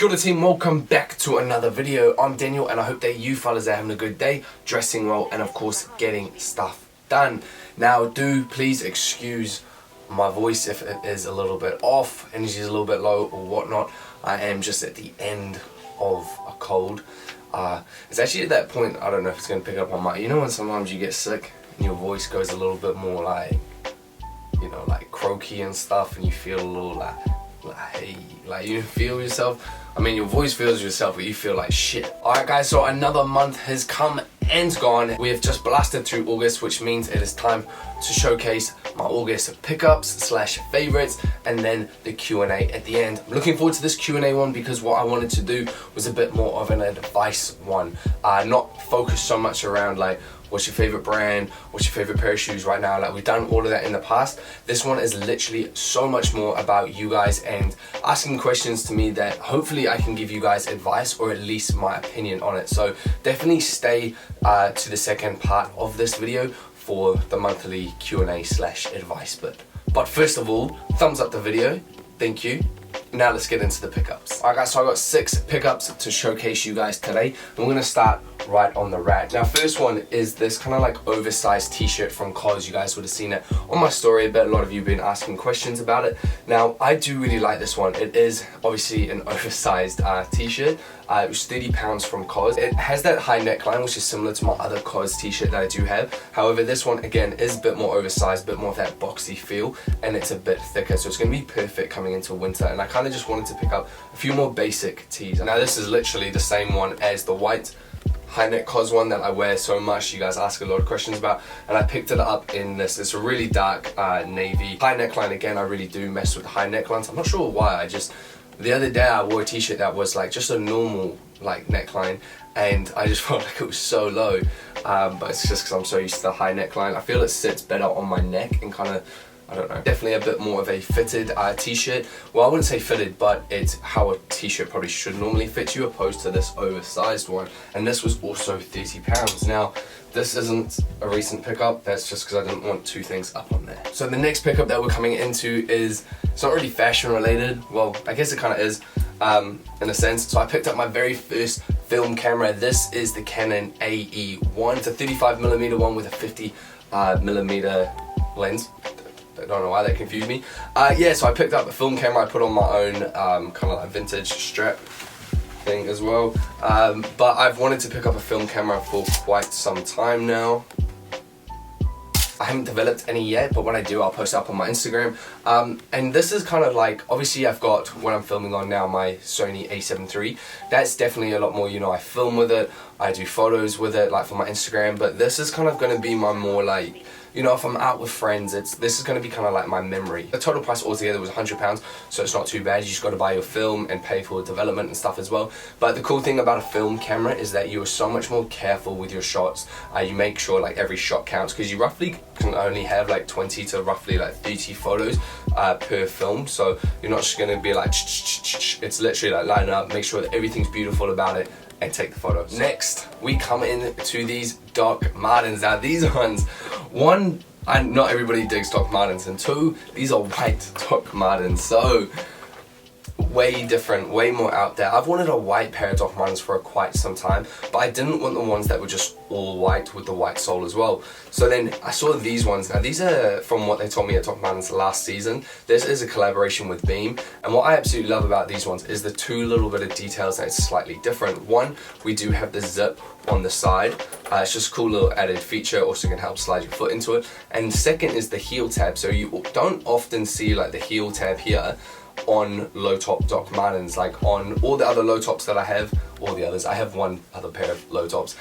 Kia ora team, welcome back to another video. I'm Daniel and I hope that you fellas are having a good day, dressing well and of course getting stuff done. Now do please excuse my voice if it is a little bit off, energy is a little bit low or whatnot. I am just at the end of a cold. It's actually at that point, I don't know if it's going to pick up on my, you know when sometimes you get sick and your voice goes a little bit more like, you know, like croaky and stuff, and you feel a little like you feel yourself. I mean, your voice feels yourself, but you feel like shit. Alright guys, so another month has come and gone. We have just blasted through August, which means it is time to showcase my August pickups slash favorites and then the Q&A at the end. I'm looking forward to this Q&A one because what I wanted to do was a bit more of an advice one. Not focus so much around like, what's your favorite brand? What's your favorite pair of shoes right now? Like, we've done all of that in the past. This one is literally so much more about you guys and asking questions to me that hopefully I can give you guys advice or at least my opinion on it. So definitely stay to the second part of this video for the monthly Q&A slash advice bit. But first of all, thumbs up the video. Thank you. Now let's get into the pickups. Alright guys, so I got 6 pickups to showcase you guys today. And we're gonna start right on the rack. Now first one is this kind of like oversized t-shirt from COS. You guys would have seen it on my story a bit. A lot of you have been asking questions about it. Now I do really like this one. It is obviously an oversized t-shirt. It was £30 from COS. It has that high neckline, which is similar to my other COS t-shirt that I do have. However, this one again is a bit more oversized, a bit more of that boxy feel, and it's a bit thicker, so it's going to be perfect coming into winter. And I kind of just wanted to pick up a few more basic tees. Now this is literally the same one as the white high neck COS one that I wear so much. You guys ask a lot of questions about, and I picked it up in this. It's a really dark navy high neckline. Again, I really do mess with high necklines. I'm not sure why. The other day I wore a t-shirt that was like just a normal like neckline, and I just felt like it was so low, but it's just because I'm so used to the high neckline. I feel it sits better on my neck and kind of, I don't know, definitely a bit more of a fitted t-shirt. Well, I wouldn't say fitted, but it's how a t-shirt probably should normally fit you, opposed to this oversized one. And this was also £30. Now this isn't a recent pickup, that's just because I didn't want 2 things up on there. So the next pickup that we're coming into is, it's not really fashion related. Well, I guess it kind of is in a sense. So I picked up my very first film camera. This is the Canon AE1. It's a 35mm one with a 50mm lens. I don't know why that confused me. Yeah, so I picked up a film camera. I put on my own kind of like vintage strap thing as well. But I've wanted to pick up a film camera for quite some time now. I haven't developed any yet, but when I do, I'll post up on my Instagram. And this is kind of like, obviously I've got what I'm filming on now, my Sony a7 III. That's definitely a lot more, you know, I film with it, I do photos with it, like for my Instagram. But this is kind of going to be my more like, you know, if I'm out with friends, this is going to be kind of like my memory. The total price altogether was £100, so it's not too bad. You just got to buy your film and pay for development and stuff as well. But the cool thing about a film camera is that you are so much more careful with your shots. You make sure like every shot counts, because you roughly can only have like 20 to roughly like 30 photos per film. So you're not just going to be like, it's literally like line up, make sure that everything's beautiful about it, and take the photos. Next, we come in to these Doc Martens. Now these ones, one, not everybody digs Doc Martens, and 2, these are white Doc Martens. So way different, way more out there. I've wanted a white pair of Doc Martens for quite some time, but I didn't want the ones that were just all white with the white sole as well. So then I saw these ones. Now these are from what they told me at Doc Martens last season. This is a collaboration with Beam, and what I absolutely love about these ones is the 2 little bit of details that's slightly different. One, we do have the zip on the side. It's just a cool little added feature, also can help slide your foot into it. And second is the heel tab. So you don't often see like the heel tab here on low top Doc Martens. Like on all the other low tops that I have, all the others, I have one other pair of low tops,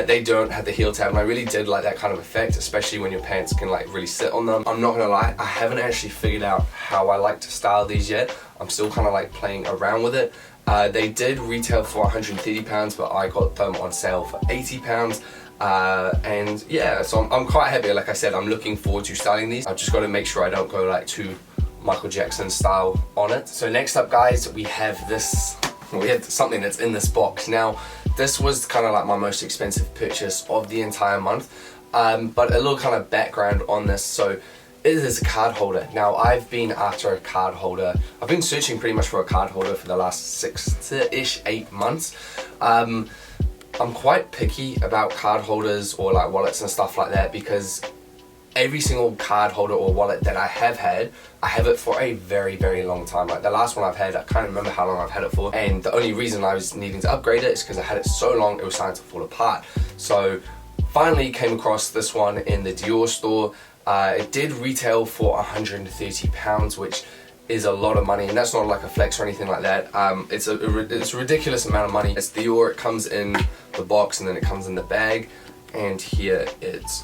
they don't have the heel tab, and I really did like that kind of effect, especially when your pants can like really sit on them. I'm not gonna lie, I haven't actually figured out how I like to style these yet. I'm still kind of like playing around with it. They did retail for £130, but I got them on sale for £80. And yeah, so I'm quite happy. Like I said, I'm looking forward to styling these. I've just got to make sure I don't go like too Michael Jackson style on it. So next up guys, we have this, we had something that's in this box. Now this was kind of like my most expensive purchase of the entire month, but a little kind of background on this. So it is a card holder. Now, I've been after a card holder. I've been searching pretty much for a card holder for the last 6 to 8 months. I'm quite picky about card holders or like wallets and stuff like that, because every single card holder or wallet that I have had, I have it for a very, very long time. Like the last one I've had, I can't remember how long I've had it for, and the only reason I was needing to upgrade it is because I had it so long it was starting to fall apart. So finally came across this one in the Dior store. It did retail for £130, which is a lot of money, and that's not like a flex or anything like that. It's a ridiculous amount of money. It's Dior. It comes in the box and then it comes in the bag, and here it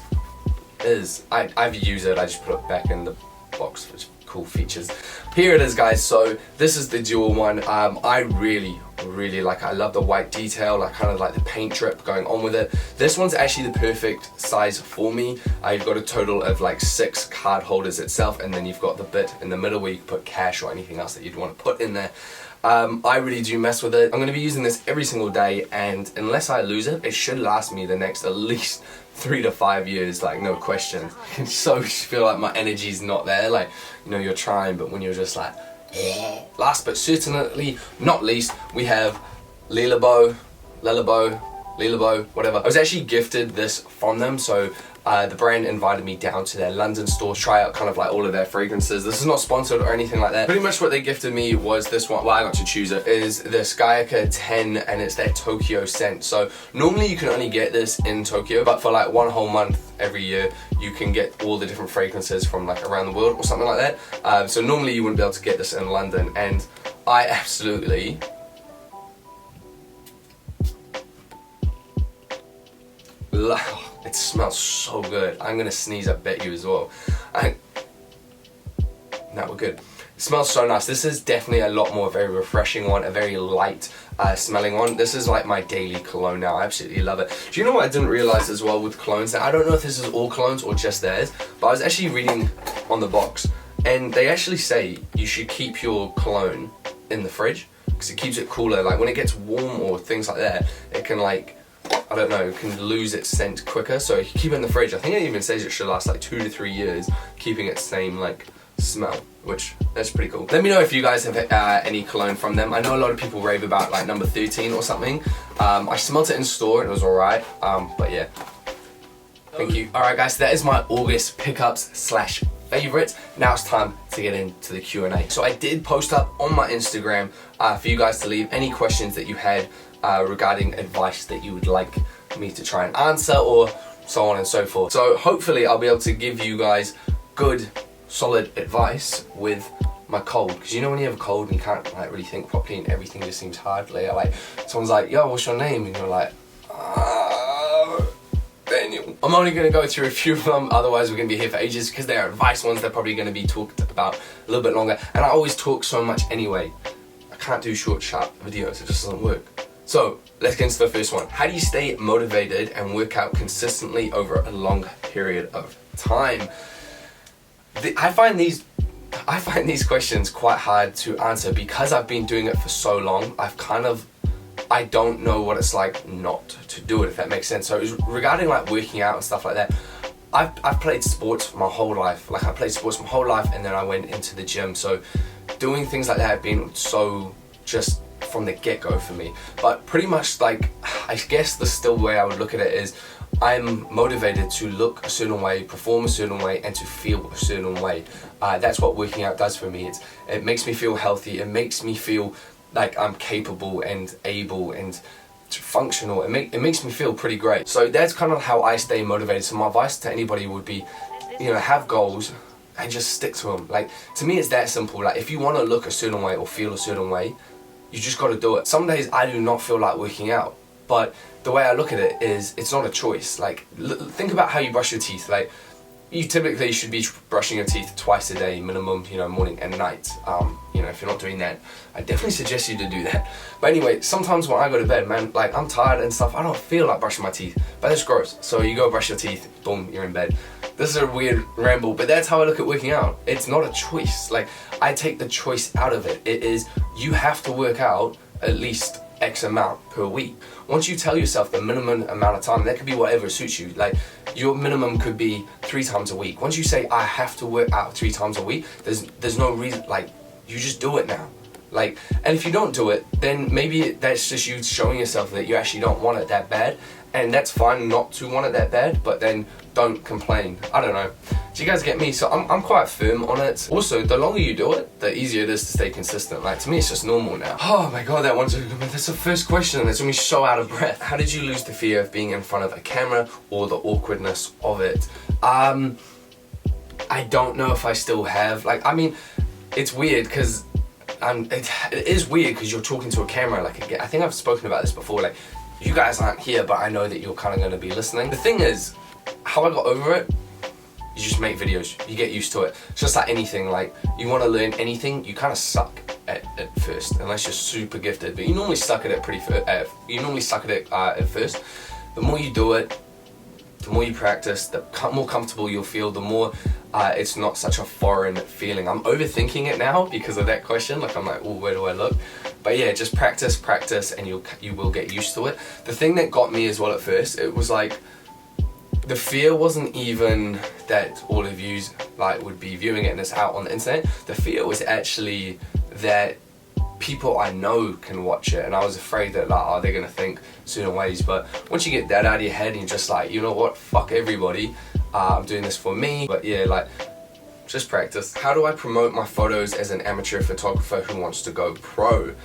is. I've used it, I just put it back in the box, which cool features. Here it is, guys. So this is the Dior one. I really like it. I love the white detail. I kind of like the paint drip going on with it. This one's actually the perfect size for me. You've got a total of like 6 card holders itself, and then you've got the bit in the middle where you can put cash or anything else that you'd want to put in there. I really do mess with it. I'm going to be using this every single day, and unless I lose it, it should last me the next at least 3 to 5 years, like no question. So I feel like my energy's not there, like, you know, you're trying, but when you're just like, last but certainly not least, we have Lilabo, whatever. I was actually gifted this from them, so the brand invited me down to their London store to try out kind of like all of their fragrances. This is not sponsored or anything like that. Pretty much what they gifted me was this one. Well, I got to choose it. Is the Skyaka 10, and it's their Tokyo scent. So normally you can only get this in Tokyo, but for like 1 whole month every year, you can get all the different fragrances from like around the world or something like that. So normally you wouldn't be able to get this in London, and I absolutely love. It smells so good. I'm gonna sneeze, I bet you as well. No, we're good. It smells so nice. This is definitely a lot more, very refreshing one, a very light smelling one. This is like my daily cologne now. I absolutely love it. Do you know what I didn't realize as well with colognes? Now, I don't know if this is all colognes or just theirs, but I was actually reading on the box, and they actually say you should keep your cologne in the fridge because it keeps it cooler. Like when it gets warm or things like that, it can like, I don't know, can lose its scent quicker. So if you keep it in the fridge, I think it even says it should last like 2 to 3 years, keeping its same like smell, which that's pretty cool. Let me know if you guys have any cologne from them. I know a lot of people rave about like number 13 or something. I smelt it in store and it was alright, but yeah. Thank you. Alright guys, so that is my August pickups slash favorites. Now it's time to get into the Q&A. So I did post up on my Instagram for you guys to leave any questions that you had regarding advice that you would like me to try and answer, or so on and so forth. So hopefully I'll be able to give you guys good, solid advice with my cold, because you know when you have a cold and you can't like really think properly and everything just seems hard. Like someone's like, yo, what's your name? And you're like, Daniel. I'm only going to go through a few of them, otherwise we're going to be here for ages, because they're advice ones. They're probably going to be talked about a little bit longer, and I always talk so much anyway. I can't do short, sharp videos, it just doesn't work. So let's get into the first one. How do you stay motivated and work out consistently over a long period of time? I find these questions quite hard to answer because I've been doing it for so long. I don't know what it's like not to do it, if that makes sense. So regarding like working out and stuff like that, I've played sports my whole life. Like I played sports my whole life, and then I went into the gym. So doing things like that have been so just from the get-go for me. But pretty much like, I guess the still way I would look at it is I'm motivated to look a certain way, perform a certain way, and to feel a certain way. That's what working out does for me. It makes me feel healthy. It makes me feel like I'm capable and able and functional. It makes me feel pretty great. So that's kind of how I stay motivated. So my advice to anybody would be, you know, have goals and just stick to them. Like, to me it's that simple. Like if you want to look a certain way or feel a certain way, you just got to do it. Some days I do not feel like working out, but the way I look at it is it's not a choice. Like think about how you brush your teeth. Like you typically should be brushing your teeth twice a day minimum, you know, morning and night. You know, if you're not doing that, I definitely suggest you to do that. But anyway, sometimes when I go to bed, man, like I'm tired and stuff, I don't feel like brushing my teeth, but that's gross. So you go brush your teeth, boom, you're in bed. This is a weird ramble, but that's how I look at working out. It's not a choice. Like I take the choice out of it. It is, you have to work out at least X amount per week. Once you tell yourself the minimum amount of time, that could be whatever suits you. Like your minimum could be 3 times a week. Once you say I have to work out 3 times a week, there's no reason, like you just do it now. Like, and if you don't do it, then maybe that's just you showing yourself that you actually don't want it that bad, and that's fine not to want it that bad, but then don't complain. I don't know. Do you guys get me? So I'm quite firm on it. Also, the longer you do it, the easier it is to stay consistent. Like, to me, it's just normal now. Oh my god, that's the first question. That's me so out of breath. How did you lose the fear of being in front of a camera or the awkwardness of it? I don't know if I still have. Like, I mean, it's weird because it is weird because you're talking to a camera. Like, I think I've spoken about this before. Like, you guys aren't here, but I know that you're kind of going to be listening. The thing is, how I got over it, you just make videos, you get used to it. It's just like anything, like you want to learn anything, you kind of suck at first, unless you're super gifted, but you normally suck at it at first. The more you do it, the more you practice, the more comfortable you'll feel, the more it's not such a foreign feeling. I'm overthinking it now because of that question. Like, I'm like, oh, where do I look? But yeah, just practice, and you will get used to it. The thing that got me as well at first, it was like, the fear wasn't even that all of you like would be viewing it and it's out on the internet. The fear was actually that people I know can watch it, and I was afraid that, like, oh, they're gonna think certain ways. But once you get that out of your head and you're just like, you know what, fuck everybody, I'm doing this for me. But yeah, like, just practice. How do I promote my photos as an amateur photographer who wants to go pro?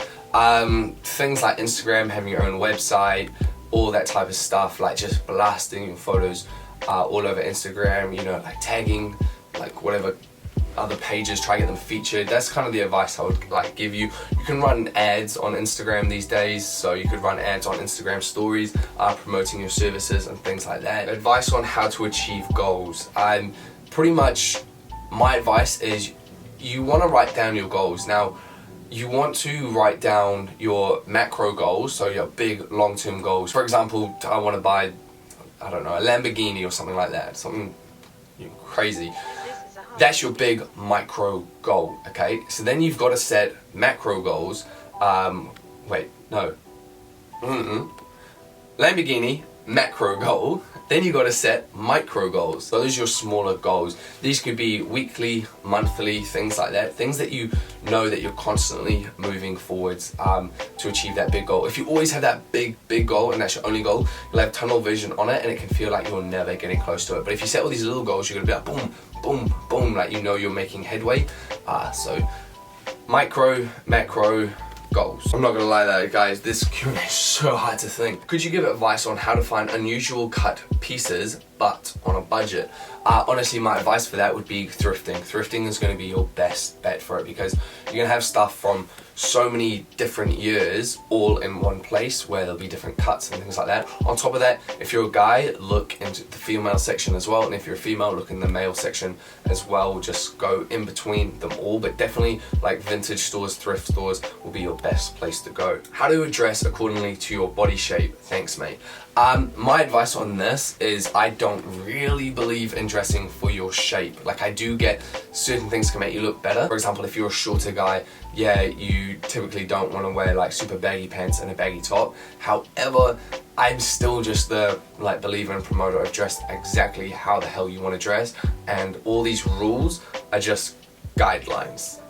Things like Instagram, having your own website, all that type of stuff, like just blasting your photos all over Instagram, you know, like tagging, like whatever other pages, try to get them featured. That's kind of the advice I would like give you. You can run ads on Instagram these days, so you could run ads on Instagram stories, promoting your services and things like that. Advice on how to achieve goals. Pretty much my advice is you want to write down your goals. Now, you want to write down your macro goals, so your big long-term goals. For example, I want to buy, I don't know, a Lamborghini or something like that, something crazy. That's your big micro goal, okay? So then you've got to set macro goals. Lamborghini, macro goal. Then you got to set micro goals. Those are your smaller goals. These could be weekly, monthly, things like that. Things that you know that you're constantly moving forwards to achieve that big goal. If you always have that big goal and that's your only goal, you'll have tunnel vision on it and it can feel like you're never getting close to it. But if you set all these little goals, you're gonna be like boom, boom, boom, like you know you're making headway. So micro, macro, goals. I'm not gonna lie though, guys, this Q&A is so hard to think. Could you give advice on how to find unusual cut pieces but on a budget? Honestly, my advice for that would be thrifting. Thrifting is going to be your best bet for it because you're going to have stuff from so many different years all in one place where there'll be different cuts and things like that. On top of that, if you're a guy, look into the female section as well, and if you're a female, look in the male section as well. Just go in between them all, but definitely like vintage stores, thrift stores will be your best place to go. How to dress accordingly to your body shape? Thanks, mate. My advice on this is I don't really believe in dressing for your shape. Like, I do get certain things can make you look better. For example, if you're a shorter guy, yeah, you typically don't want to wear like super baggy pants and a baggy top. However, I'm still just the like believer and promoter of dress exactly how the hell you want to dress, and all these rules are just guidelines.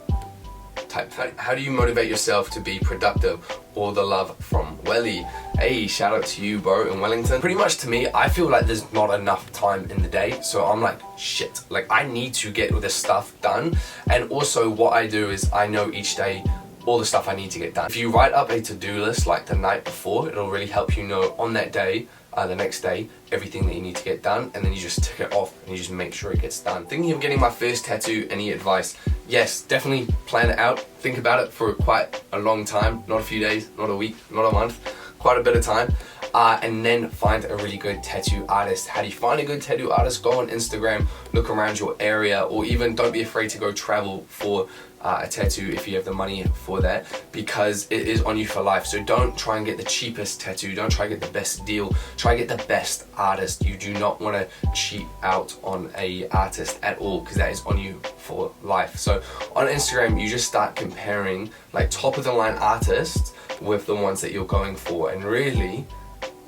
How do you motivate yourself to be productive? All the love from Welly. Hey, shout out to you, bro, in Wellington. Pretty much to me, I feel like there's not enough time in the day, so I'm like, shit, like I need to get all this stuff done. And also what I do is I know each day all the stuff I need to get done. If you write up a to-do list like the night before, it'll really help you know on that day, the next day, everything that you need to get done, and then you just tick it off and you just make sure it gets done. Thinking of getting my first tattoo, any advice? Yes, definitely plan it out. Think about it for quite a long time, not a few days, not a week, not a month, quite a bit of time. and then find a really good tattoo artist. How do you find a good tattoo artist? Go on Instagram, look around your area, or even don't be afraid to go travel for a tattoo if you have the money for that, because it is on you for life. So don't try and get the cheapest tattoo, don't try and get the best deal, try and get the best artist. You do not want to cheat out on a artist at all, because that is on you for life. So on Instagram, you just start comparing like top of the line artists with the ones that you're going for, and really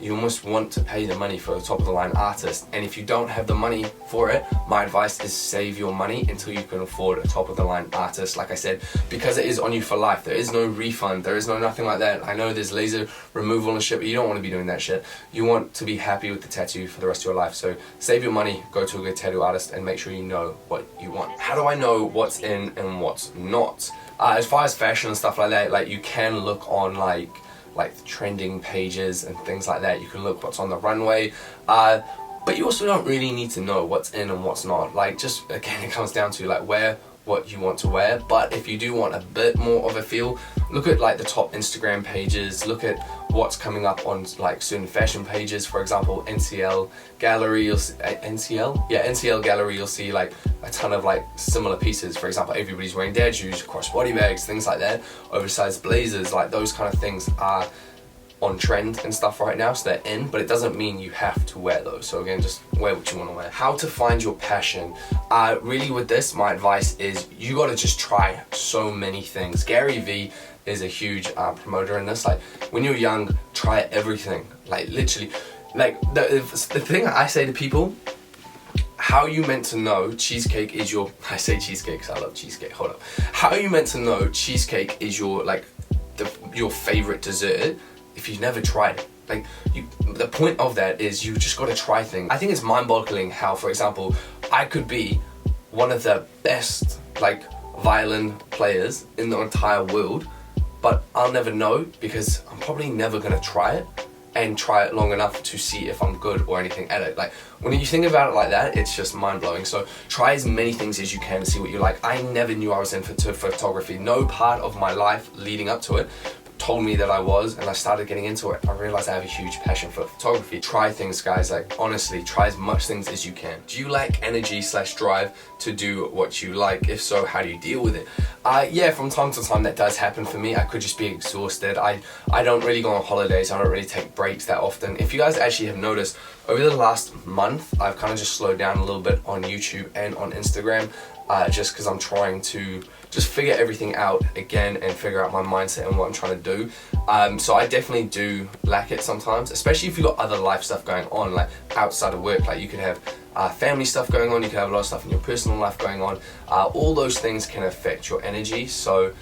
you almost want to pay the money for a top of the line artist. And if you don't have the money for it, my advice is save your money until you can afford a top of the line artist, like I said, because it is on you for life. There is no refund, there is no nothing like that. I know there's laser removal and shit, but you don't want to be doing that shit. You want to be happy with the tattoo for the rest of your life. So save your money, go to a good tattoo artist, and make sure you know what you want. How do I know what's in and what's not? As far as fashion and stuff like that, like you can look on like trending pages and things like that. You can look what's on the runway, but you also don't really need to know what's in and what's not. Like, just again, it comes down to like wear what you want to wear. But if you do want a bit more of a feel, look at like the top Instagram pages, look at what's coming up on like certain fashion pages. For example, NCL Gallery, you'll see, NCL Gallery, you'll see like a ton of like similar pieces. For example, everybody's wearing dad shoes, crossbody bags, things like that, oversized blazers, like those kind of things are on trend and stuff right now, so they're in, but it doesn't mean you have to wear those. So again, just wear what you want to wear. How to find your passion. Really with this, my advice is you got to just try so many things. Gary Vee is a huge promoter in this. Like, when you're young, try everything. Like, literally, like the thing I say to people, how are you meant to know cheesecake is your, I say cheesecake because I love cheesecake, hold up. How are you meant to know cheesecake is your like your favorite dessert if you've never tried it? Like, the point of that is you just got to try things. I think it's mind-boggling how, for example, I could be one of the best like violin players in the entire world, but I'll never know because I'm probably never gonna try it and try it long enough to see if I'm good or anything at it. Like, when you think about it like that, it's just mind-blowing. So try as many things as you can to see what you like. I never knew I was into photography. No part of my life leading up to it told me that I was, and I started getting into it. I realized I have a huge passion for photography. Try things, guys. Like, honestly, try as much things as you can. Do you lack energy / drive to do what you like? If so, how do you deal with it? Yeah, from time to time that does happen for me. I could just be exhausted. I don't really go on holidays. I don't really take breaks that often. If you guys actually have noticed, over the last month, I've kind of just slowed down a little bit on YouTube and on Instagram, just because I'm trying to just figure everything out again and figure out my mindset and what I'm trying to do. So I definitely do lack it sometimes, especially if you've got other life stuff going on, like outside of work. Like, you could have family stuff going on, you could have a lot of stuff in your personal life going on. All those things can affect your energy. So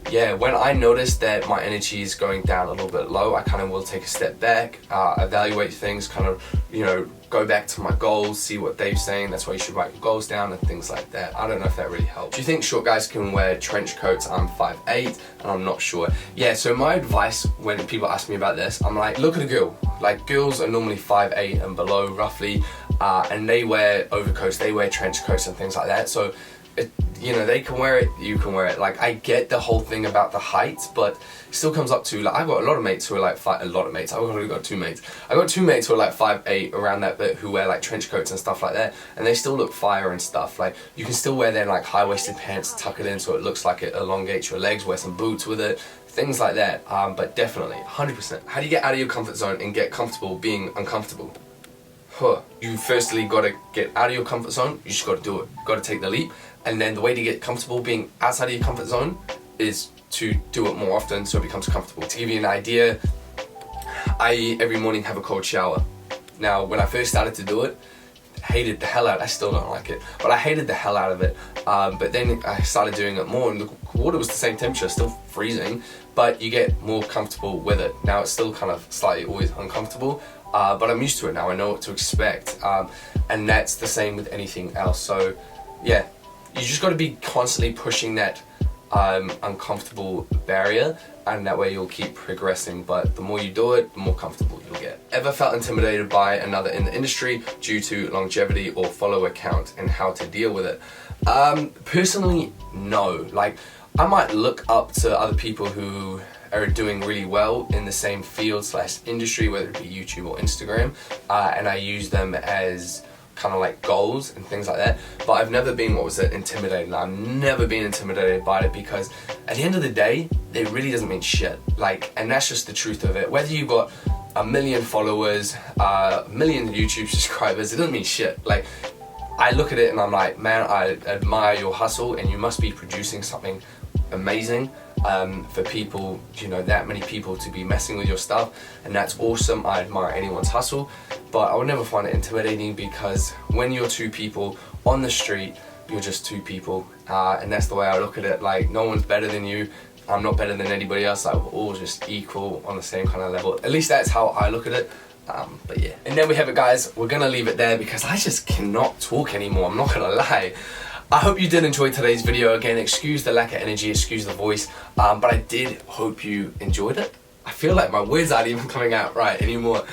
yeah, when I notice that my energy is going down a little bit low, I kind of will take a step back, evaluate things, kind of, you know, go back to my goals, see what Dave's saying. That's why you should write your goals down and things like that. I don't know if that really helps. Do you think short guys can wear trench coats? I'm 5'8", and I'm not sure. Yeah, so my advice when people ask me about this, I'm like, look at a girl. Like, girls are normally 5'8" and below, roughly, and they wear overcoats, they wear trench coats and things like that. So you know, they can wear it, you can wear it. Like, I get the whole thing about the height, but it still comes up to, like, I've got a lot of mates who are like I've only got two mates. I've got two mates who are like 5'8", around that bit, who wear like trench coats and stuff like that, and they still look fire and stuff. Like, you can still wear their like high-waisted pants, tuck it in so it looks like it elongates your legs, wear some boots with it, things like that. But definitely, 100%. How do you get out of your comfort zone and get comfortable being uncomfortable? You firstly got to get out of your comfort zone. You just got to do it. Got to take the leap. And then the way to get comfortable being outside of your comfort zone is to do it more often so it becomes comfortable. To give you an idea, I every morning have a cold shower. Now, when I first started to do it, hated the hell out. I still don't like it, but I hated the hell out of it. But then I started doing it more, and the water was the same temperature, still freezing, but you get more comfortable with it. Now, it's still kind of slightly always uncomfortable, but I'm used to it now. I know what to expect, and that's the same with anything else. So yeah, you just got to be constantly pushing that uncomfortable barrier, and that way you'll keep progressing. But the more you do it, the more comfortable you'll get. Ever felt intimidated by another in the industry due to longevity or follower count, and how to deal with it? Personally, no. Like, I might look up to other people who are doing really well in the same field slash industry, whether it be YouTube or Instagram, and I use them as kind of like goals and things like that. But I've never been, intimidated. I've never been intimidated by it, because at the end of the day, it really doesn't mean shit. Like, and that's just the truth of it. Whether you've got 1 million followers, 1 million YouTube subscribers, it doesn't mean shit. Like, I look at it and I'm like, man, I admire your hustle, and you must be producing something amazing for people, you know, that many people to be messing with your stuff, and that's awesome. I admire anyone's hustle, but I would never find it intimidating, because when you're two people on the street, you're just two people, and that's the way I look at it. Like, no one's better than you, I'm not better than anybody else. Like, we're all just equal on the same kind of level. At least that's how I look at it. But yeah, and there we have it, guys. We're gonna leave it there because I just cannot talk anymore, I'm not gonna lie. I hope you did enjoy today's video. Again, excuse the lack of energy, excuse the voice, but I did hope you enjoyed it. I feel like my words aren't even coming out right anymore.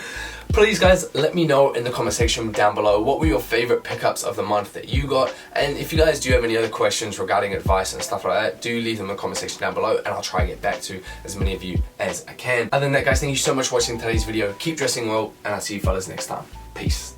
Please, guys, let me know in the comment section down below what were your favorite pickups of the month that you got, and if you guys do have any other questions regarding advice and stuff like that, do leave them in the comment section down below, and I'll try and get back to as many of you as I can. Other than that, guys, thank you so much for watching today's video. Keep dressing well, and I'll see you fellas next time. Peace.